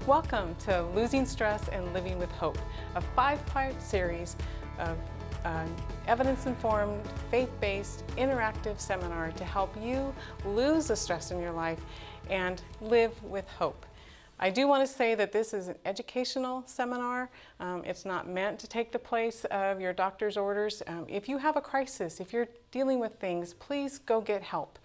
Welcome to Losing Stress and Living with Hope, a 5-part series of evidence-informed, faith-based, interactive seminar to help you lose the stress in your life and live with hope. I do want to say that this is an educational seminar. It's not meant to take the place of your doctor's orders. If you have a crisis, if you're dealing with things, please go get help.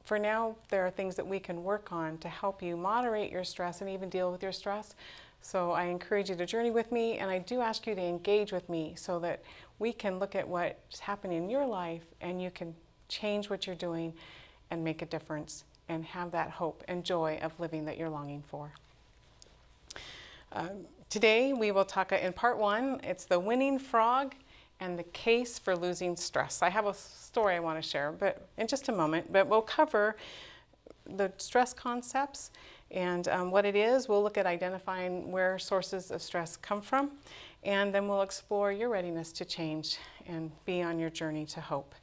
For now, there are things that we can work on to help you moderate your stress and even deal with your stress. So I encourage you to journey with me, and I do ask you to engage with me so that we can look at what's happening in your life and you can change what you're doing and make a difference and have that hope and joy of living that you're longing for. Today we will talk in part 1, it's the winning frog and the case for losing stress. I have a story I want to share in just a moment, but we'll cover the stress concepts and what it is. We'll look at identifying where sources of stress come from, and then we'll explore your readiness to change and be on your journey to hope.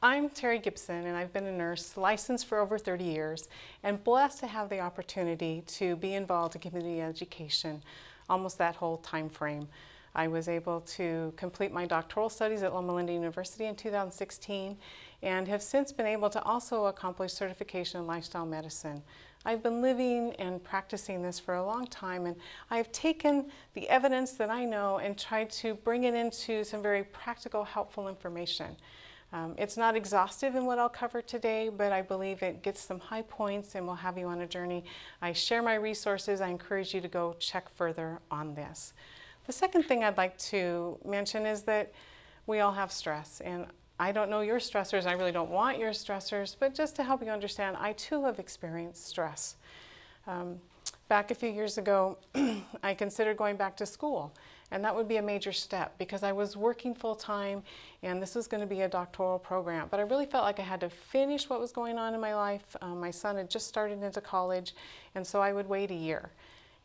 I'm Terry Gibson, and I've been a nurse licensed for over 30 years and blessed to have the opportunity to be involved in community education almost that whole time frame. I was able to complete my doctoral studies at Loma Linda University in 2016 and have since been able to also accomplish certification in lifestyle medicine. I've been living and practicing this for a long time, and I've taken the evidence that I know and tried to bring it into some very practical, helpful information. It's not exhaustive in what I'll cover today, but I believe it gets some high points and will have you on a journey. I share my resources. I encourage you to go check further on this. The second thing I'd like to mention is that we all have stress, and I don't know your stressors. I really don't want your stressors, but just to help you understand, I too have experienced stress. Back a few years ago, I considered going back to school, and that would be a major step because I was working full-time and this was going to be a doctoral program. But I really felt like I had to finish what was going on in my life. My son had just started into college, and so I would wait a year.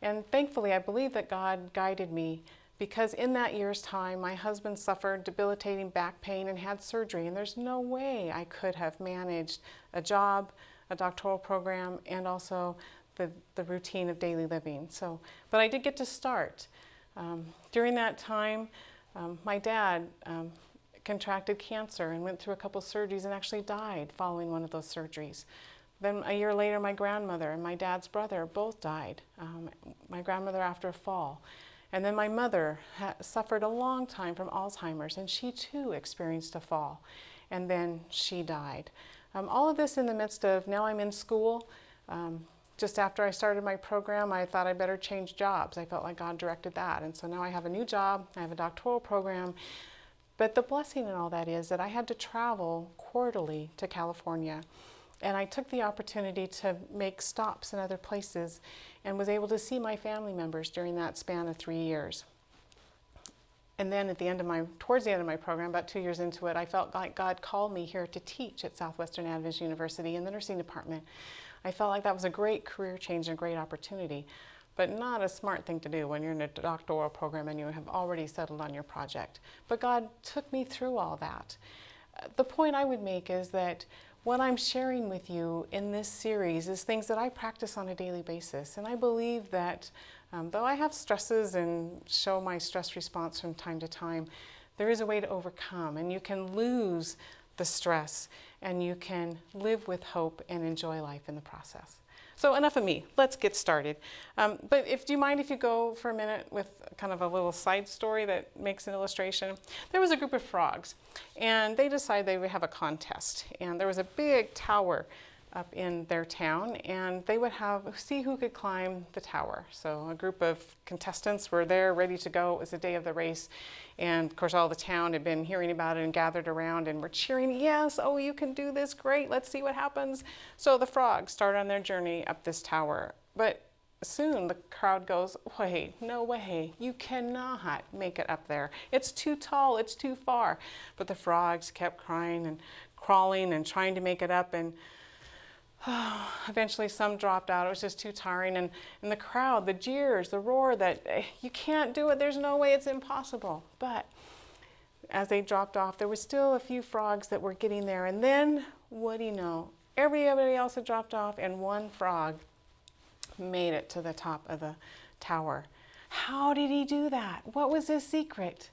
And thankfully, I believe that God guided me because in that year's time, my husband suffered debilitating back pain and had surgery, and there's no way I could have managed a job, a doctoral program, and also the routine of daily living. But I did get to start. During that time, my dad contracted cancer and went through a couple surgeries and actually died following one of those surgeries. Then a year later, my grandmother and my dad's brother both died. My grandmother after a fall. And then my mother suffered a long time from Alzheimer's, and she too experienced a fall. And then she died. All of this in the midst of, now I'm in school. Just after I started my program, I thought I better change jobs. I felt like God directed that. And so now I have a new job, I have a doctoral program. But the blessing in all that is that I had to travel quarterly to California. And I took the opportunity to make stops in other places and was able to see my family members during that span of 3 years. And then towards the end of my program, about 2 years into it, I felt like God called me here to teach at Southwestern Adventist University in the nursing department. I felt like that was a great career change and a great opportunity, but not a smart thing to do when you're in a doctoral program and you have already settled on your project. But God took me through all that. The point I would make is that what I'm sharing with you in this series is things that I practice on a daily basis. And I believe that though I have stresses and show my stress response from time to time, there is a way to overcome, and you can lose the stress and you can live with hope and enjoy life in the process. So enough of me, let's get started. But do you mind if you go for a minute with kind of a little side story that makes an illustration? There was a group of frogs, and they decided they would have a contest. And there was a big tower up in their town, and they would see who could climb the tower. So a group of contestants were there ready to go. It was the day of the race. And of course, all the town had been hearing about it and gathered around and were cheering, yes, oh, you can do this, great, let's see what happens. So the frogs start on their journey up this tower. But soon the crowd goes, wait, no way, you cannot make it up there. It's too tall, it's too far. But the frogs kept crying and crawling and trying to make it up, and eventually some dropped out. It was just too tiring. And the crowd, the jeers, the roar that you can't do it, there's no way, it's impossible. But as they dropped off, there was still a few frogs that were getting there. And then, what do you know? Everybody else had dropped off, and one frog made it to the top of the tower. How did he do that? What was his secret?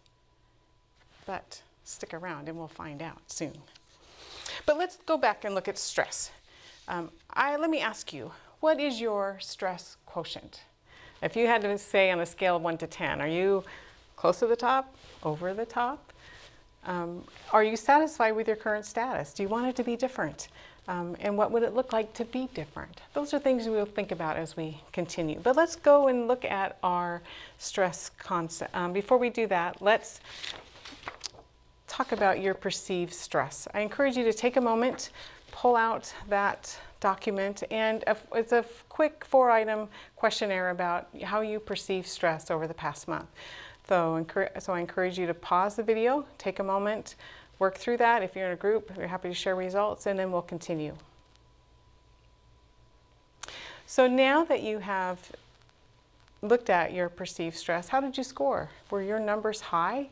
But stick around and we'll find out soon. But let's go back and look at stress. Let me ask you, what is your stress quotient? If you had to say on a scale of 1 to 10, are you close to the top, over the top? Are you satisfied with your current status? Do you want it to be different? And what would it look like to be different? Those are things we'll think about as we continue. But let's go and look at our stress concept. Before we do that, let's talk about your perceived stress. I encourage you to take a moment, pull out that document, and it's a quick 4-item questionnaire about how you perceive stress over the past month. So I encourage you to pause the video, take a moment, work through that. If you're in a group, we're happy to share results, and then we'll continue. So now that you have looked at your perceived stress, how did you score? Were your numbers high,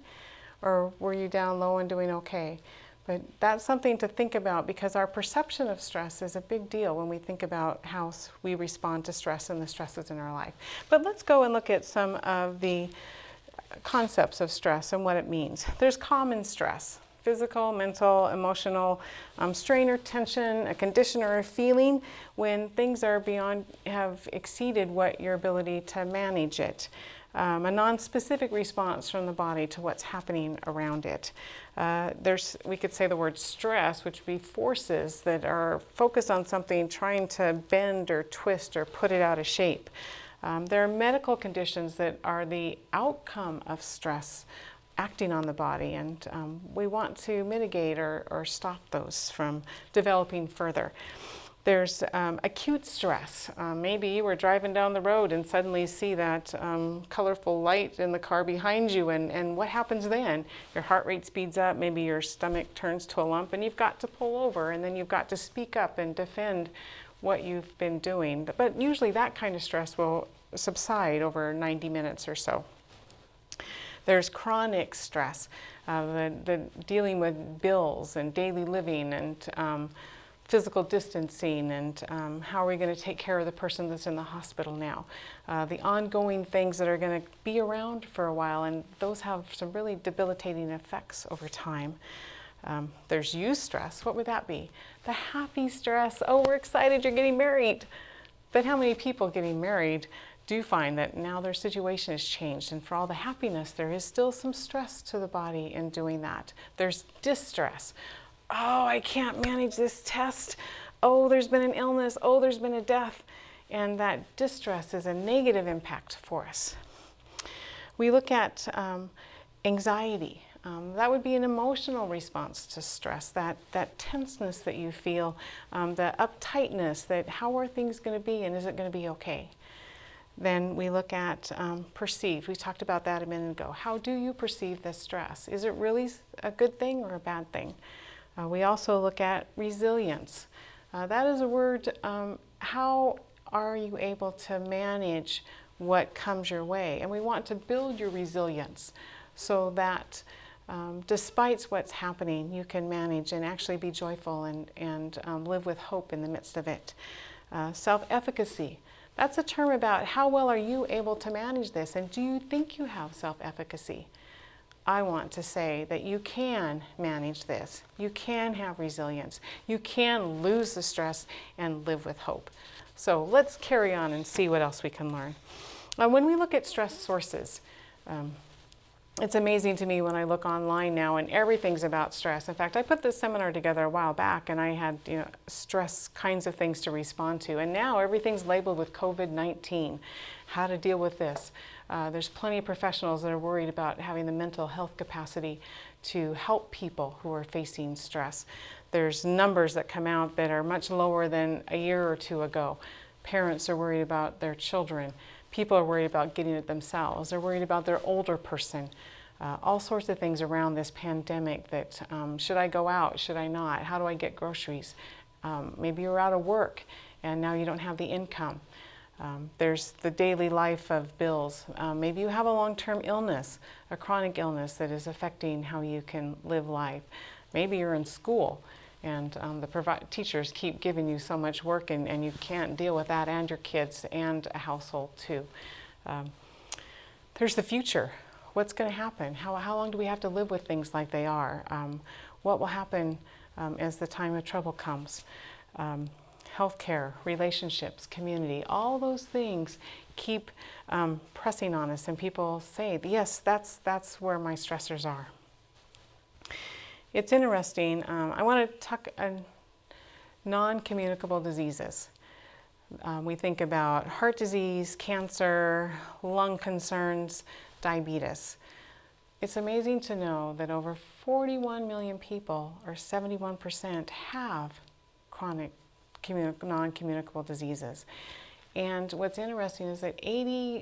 or were you down low and doing okay? But that's something to think about, because our perception of stress is a big deal when we think about how we respond to stress and the stresses in our life. But let's go and look at some of the concepts of stress and what it means. There's common stress: physical, mental, emotional, strain or tension, a condition or a feeling when things are have exceeded what your ability to manage it. A non-specific response from the body to what's happening around it. We could say the word stress, which would be forces that are focused on something, trying to bend or twist or put it out of shape. There are medical conditions that are the outcome of stress acting on the body, and we want to mitigate or stop those from developing further. There's acute stress. Maybe you were driving down the road and suddenly see that colorful light in the car behind you, and what happens then? Your heart rate speeds up, maybe your stomach turns to a lump, and you've got to pull over, and then you've got to speak up and defend what you've been doing. But usually that kind of stress will subside over 90 minutes or so. There's chronic stress, the dealing with bills and daily living and physical distancing, and how are we going to take care of the person that's in the hospital now. The ongoing things that are going to be around for a while, and those have some really debilitating effects over time. There's eustress. What would that be? The happy stress. Oh, we're excited you're getting married. But how many people getting married do find that now their situation has changed, and for all the happiness, there is still some stress to the body in doing that. There's distress. Oh, I can't manage this test. Oh, there's been an illness. Oh, there's been a death. And that distress is a negative impact for us. We look at anxiety. That would be an emotional response to stress, that tenseness that you feel, the uptightness, that how are things going to be and is it going to be okay? Then we look at perceived. We talked about that a minute ago. How do you perceive this stress? Is it really a good thing or a bad thing? We also look at resilience. That is a word, how are you able to manage what comes your way? And we want to build your resilience so that despite what's happening, you can manage and actually be joyful and live with hope in the midst of it. Self-efficacy. That's a term about how well are you able to manage this, and do you think you have self-efficacy? I want to say that you can manage this. You can have resilience. You can lose the stress and live with hope. So let's carry on and see what else we can learn. When we look at stress sources, it's amazing to me when I look online now and everything's about stress. In fact, I put this seminar together a while back and I had stress kinds of things to respond to. And now everything's labeled with COVID-19, how to deal with this. There's plenty of professionals that are worried about having the mental health capacity to help people who are facing stress. There's numbers that come out that are much lower than a year or two ago. Parents are worried about their children. People are worried about getting it themselves. They're worried about their older person. All sorts of things around this pandemic that, should I go out? Should I not? How do I get groceries? Maybe you're out of work and now you don't have the income. There's the daily life of bills. Maybe you have a long-term illness, a chronic illness that is affecting how you can live life. Maybe you're in school And the teachers keep giving you so much work, and you can't deal with that and your kids and a household too. There's the future. What's going to happen? How long do we have to live with things like they are? What will happen as the time of trouble comes? Healthcare, relationships, community, all those things keep pressing on us, and people say, yes, that's where my stressors are. It's interesting. I want to talk non-communicable diseases. We think about heart disease, cancer, lung concerns, diabetes. It's amazing to know that over 41 million people, or 71%, have chronic non-communicable diseases. And what's interesting is that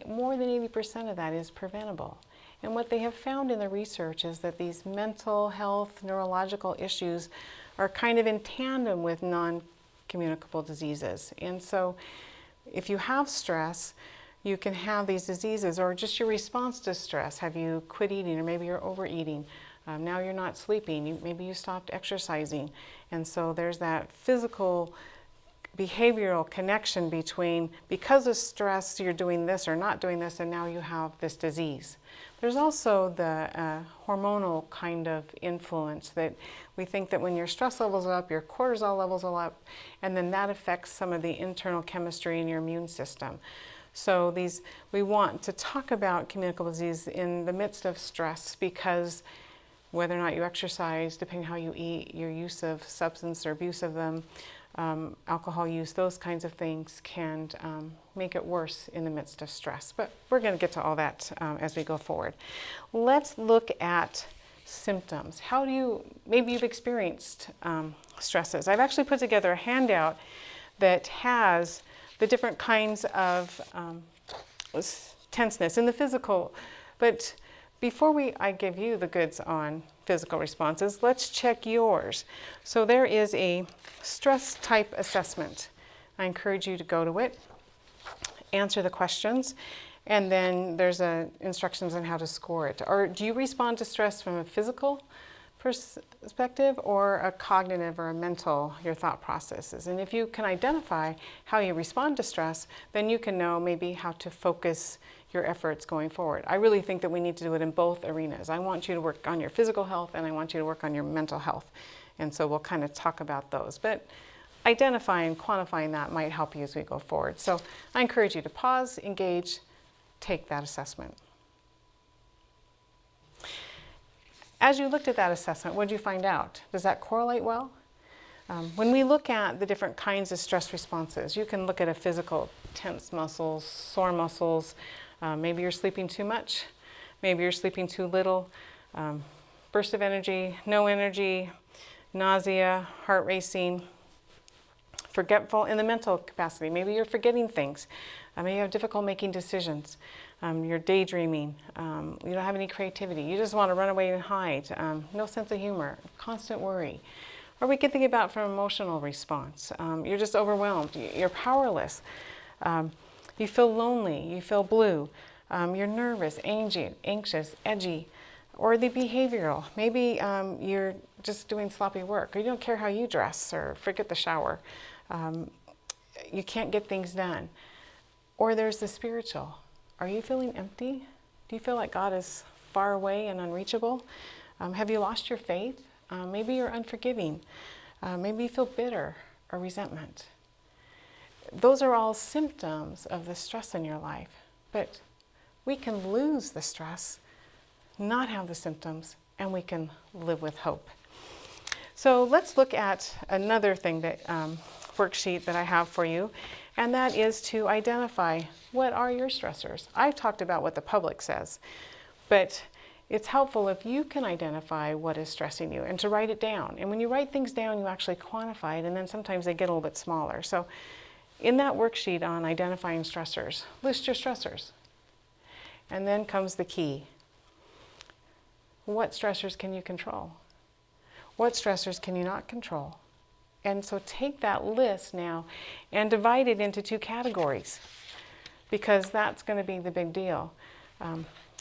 more than 80% of that is preventable. And what they have found in the research is that these mental health, neurological issues are kind of in tandem with non-communicable diseases. And so if you have stress, you can have these diseases, or just your response to stress. Have you quit eating, or maybe you're overeating? Now you're not sleeping. Maybe you stopped exercising. And so there's that physical behavioral connection between, because of stress, you're doing this or not doing this, and now you have this disease. There's also the hormonal kind of influence that we think that when your stress levels are up, your cortisol levels are up, and then that affects some of the internal chemistry in your immune system. So we want to talk about communicable disease in the midst of stress, because whether or not you exercise, depending how you eat, your use of substance or abuse of them, alcohol use, those kinds of things can make it worse in the midst of stress. But we're going to get to all that as we go forward. Let's look at symptoms. Maybe you've experienced stresses. I've actually put together a handout that has the different kinds of tenseness in the physical. But before I give you the goods on physical responses, let's check yours. So there is a stress type assessment. I encourage you to go to it, answer the questions, and then there's instructions on how to score it. Or do you respond to stress from a physical perspective, or a cognitive or a mental, your thought processes? And if you can identify how you respond to stress, then you can know maybe how to focus your efforts going forward. I really think that we need to do it in both arenas. I want you to work on your physical health, and I want you to work on your mental health. And so we'll kind of talk about those. But identifying, quantifying that might help you as we go forward. So I encourage you to pause, engage, take that assessment. As you looked at that assessment, what did you find out? Does that correlate well? When we look at the different kinds of stress responses, you can look at a physical, tense muscles, sore muscles. Maybe you're sleeping too much. Maybe you're sleeping too little. Burst of energy, no energy, nausea, heart racing, forgetful in the mental capacity. Maybe you're forgetting things. Maybe you have difficulty making decisions. You're daydreaming. You don't have any creativity. You just want to run away and hide. No sense of humor, constant worry. Or we can think about from emotional response. You're just overwhelmed. You're powerless. You feel lonely. You feel blue. You're nervous, anxious, edgy. Or the behavioral. Maybe you're just doing sloppy work, or you don't care how you dress, or forget the shower. You can't get things done. Or there's the spiritual. Are you feeling empty? Do you feel like God is far away and unreachable? Have you lost your faith? Maybe you're unforgiving. Maybe you feel bitter or resentment. Those are all symptoms of the stress in your life. But we can lose the stress, not have the symptoms, and we can live with hope. So let's look at another thing worksheet that I have for you, and that is to identify what are your stressors. I've talked about what the public says, but it's helpful if you can identify what is stressing you and to write it down. And when you write things down, you actually quantify it, and then sometimes they get a little bit smaller. So in that worksheet on identifying stressors, list your stressors. And then comes the key. What stressors can you control? What stressors can you not control? And so take that list now and divide it into two categories, because that's going to be the big deal.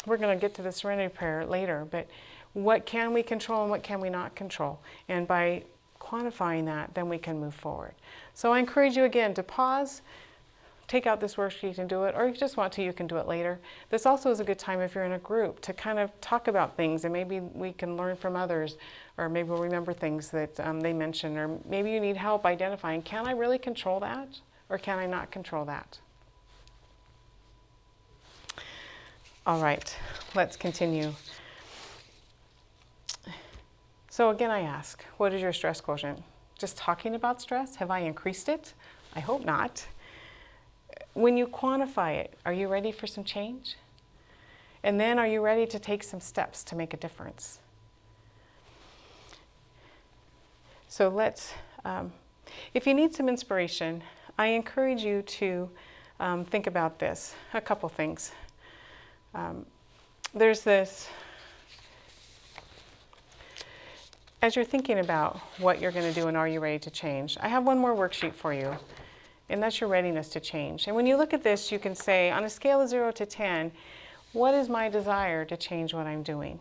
We're going to get to the serenity prayer later, but what can we control and what can we not control? And by quantifying that, then we can move forward. So I encourage you again to pause, take out this worksheet and do it, or if you just want to, you can do it later. This also is a good time if you're in a group to kind of talk about things, and maybe we can learn from others, or maybe we'll remember things that they mentioned, or maybe you need help identifying, can I really control that, or can I not control that? All right, let's continue. So again, I ask, what is your stress quotient? Just talking about stress, have I increased it? I hope not. When you quantify it, are you ready for some change? And then are you ready to take some steps to make a difference? So let's, if you need some inspiration, I encourage you to think about this, a couple things. There's this, as you're thinking about what you're going to do and are you ready to change, I have one more worksheet for you, and that's your readiness to change. And when you look at this, you can say, on a scale of 0 to 10, what is my desire to change what I'm doing?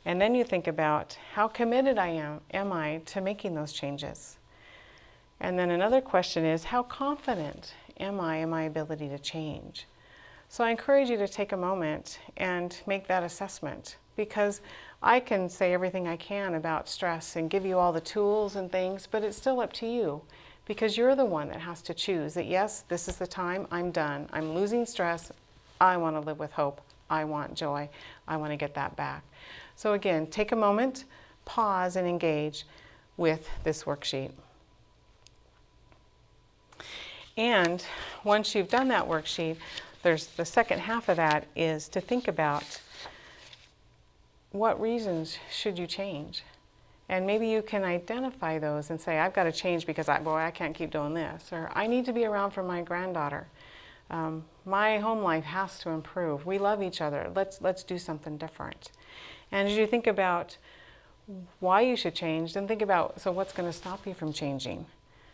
And then you think about how committed am I to making those changes? And then another question is, how confident am I in my ability to change? So I encourage you to take a moment and make that assessment, because I can say everything I can about stress and give you all the tools and things, but it's still up to you, because you're the one that has to choose that, yes, this is the time, I'm done, I'm losing stress, I want to live with hope, I want joy, I want to get that back. So again, take a moment, pause, and engage with this worksheet. And once you've done that worksheet, there's the second half of that is to think about what reasons should you change. And maybe you can identify those and say, I've got to change because I can't keep doing this. Or I need to be around for my granddaughter. My home life has to improve. We love each other. Let's do something different. And as you think about why you should change, then think about, so what's going to stop you from changing?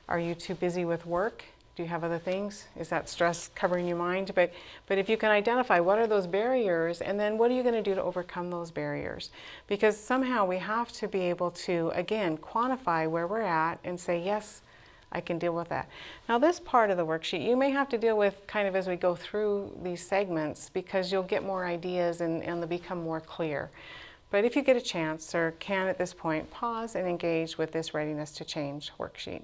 Are you too busy with work? Do you have other things? Is that stress covering your mind? But if you can identify what are those barriers, and then what are you going to do to overcome those barriers? Because somehow we have to be able to, again, quantify where we're at and say, yes, I can deal with that. Now this part of the worksheet you may have to deal with kind of as we go through these segments, because you'll get more ideas and they'll become more clear. But if you get a chance, or can at this point, pause and engage with this readiness to change worksheet.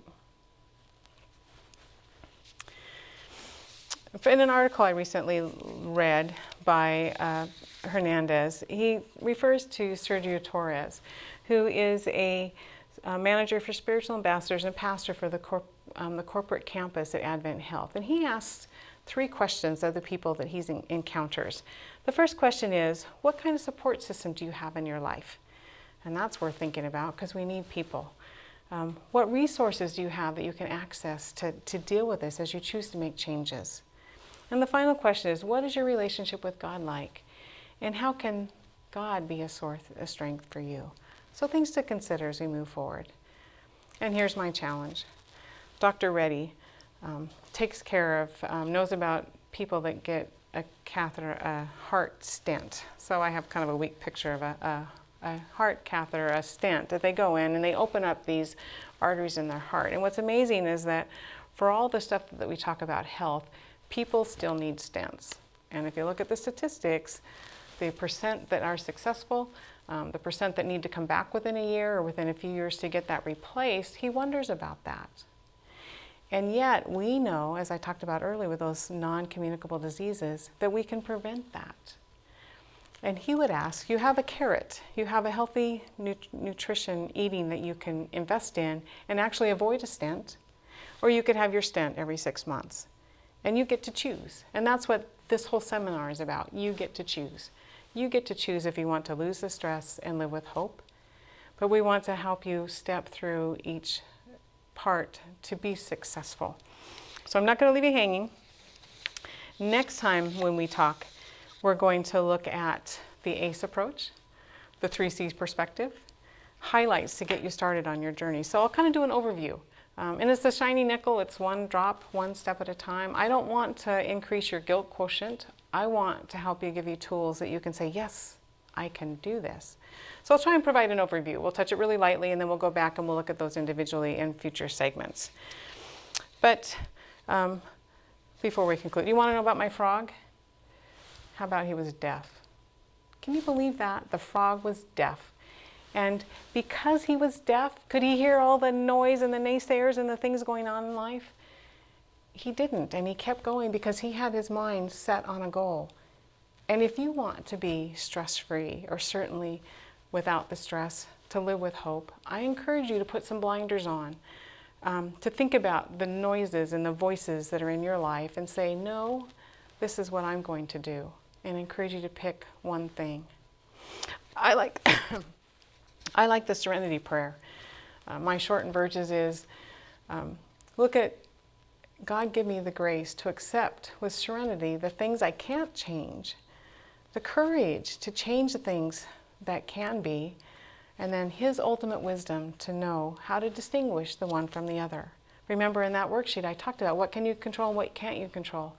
In an article I recently read by Hernandez, he refers to Sergio Torres, who is a manager for spiritual ambassadors and pastor for the corporate campus at Advent Health. And he asks 3 questions of the people that he encounters. The first question is, what kind of support system do you have in your life? And that's worth thinking about, because we need people. What resources do you have that you can access to deal with this as you choose to make changes? And the final question is, what is your relationship with God like? And how can God be a source of strength for you? So things to consider as we move forward. And here's my challenge. Dr. Reddy takes care of, knows about people that get a catheter, a heart stent. So I have kind of a weak picture of a heart catheter, a stent, that they go in and they open up these arteries in their heart. And what's amazing is that for all the stuff that we talk about health, people still need stents. And if you look at the statistics, the percent that are successful, the percent that need to come back within a year or within a few years to get that replaced, he wonders about that. And yet we know, as I talked about earlier with those non-communicable diseases, that we can prevent that. And he would ask, you have a carrot, you have a healthy nutrition eating that you can invest in and actually avoid a stent, or you could have your stent every 6 months. And you get to choose. And that's what this whole seminar is about. You get to choose. You get to choose if you want to lose the stress and live with hope. But we want to help you step through each part to be successful. So I'm not going to leave you hanging. Next time when we talk, we're going to look at the ACE approach, the 3 C's perspective, highlights to get you started on your journey. So I'll kind of do an overview. And it's the shiny nickel, it's one drop, one step at a time. I don't want to increase your guilt quotient. I want to help you, give you tools that you can say, yes, I can do this. So I'll try and provide an overview. We'll touch it really lightly, and then we'll go back and we'll look at those individually in future segments. But before we conclude, you want to know about my frog? How about he was deaf? Can you believe that? The frog was deaf. And because he was deaf, could he hear all the noise and the naysayers and the things going on in life? He didn't, and he kept going because he had his mind set on a goal. And if you want to be stress-free, or certainly without the stress, to live with hope, I encourage you to put some blinders on, to think about the noises and the voices that are in your life and say, no, this is what I'm going to do, and encourage you to pick one thing. I like the serenity prayer. My shortened version is, look at God, give me the grace to accept with serenity the things I can't change, the courage to change the things that can be, and then His ultimate wisdom to know how to distinguish the one from the other. Remember in that worksheet I talked about what can you control and what can't you control.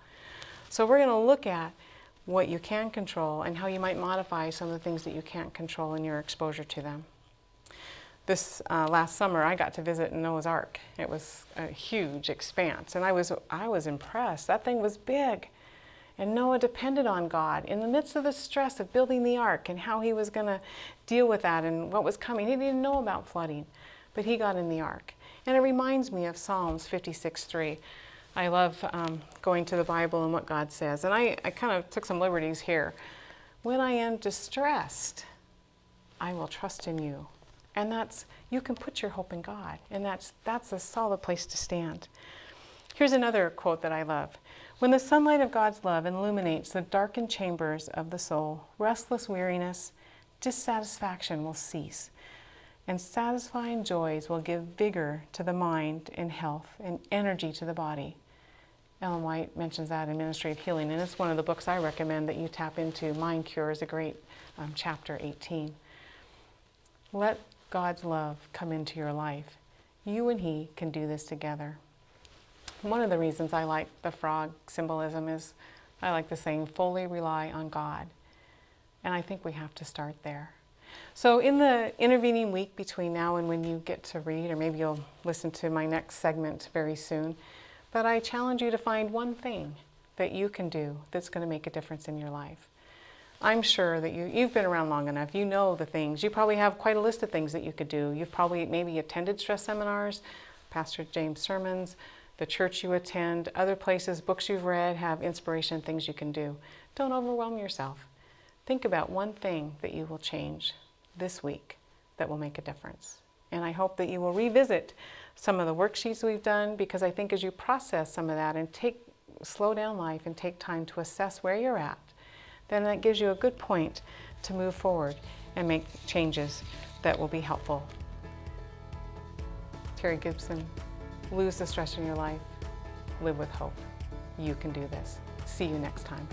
So we're going to look at what you can control and how you might modify some of the things that you can't control in your exposure to them. This last summer, I got to visit Noah's Ark. It was a huge expanse, and I was impressed. That thing was big, and Noah depended on God in the midst of the stress of building the ark and how he was going to deal with that and what was coming. He didn't know about flooding, but he got in the ark. And it reminds me of Psalms 56:3. I love going to the Bible and what God says, and I kind of took some liberties here. When I am distressed, I will trust in you. And you can put your hope in God, and that's a solid place to stand. Here's another quote that I love. When the sunlight of God's love illuminates the darkened chambers of the soul, restless weariness, dissatisfaction will cease, and satisfying joys will give vigor to the mind and health and energy to the body. Ellen White mentions that in Ministry of Healing, and it's one of the books I recommend that you tap into. Mind Cure is a great chapter 18. Let God's love come into your life. You and He can do this together. One of the reasons I like the frog symbolism is I like the saying, fully rely on God. And I think we have to start there. So in the intervening week between now and when you get to read, or maybe you'll listen to my next segment very soon, but I challenge you to find one thing that you can do that's going to make a difference in your life. I'm sure that you've been around long enough. You know the things. You probably have quite a list of things that you could do. You've probably maybe attended stress seminars, Pastor James' sermons, the church you attend, other places, books you've read have inspiration, things you can do. Don't overwhelm yourself. Think about one thing that you will change this week that will make a difference. And I hope that you will revisit some of the worksheets we've done, because I think as you process some of that and slow down life and take time to assess where you're at, then that gives you a good point to move forward and make changes that will be helpful. Terry Gibson, lose the stress in your life, live with hope. You can do this. See you next time.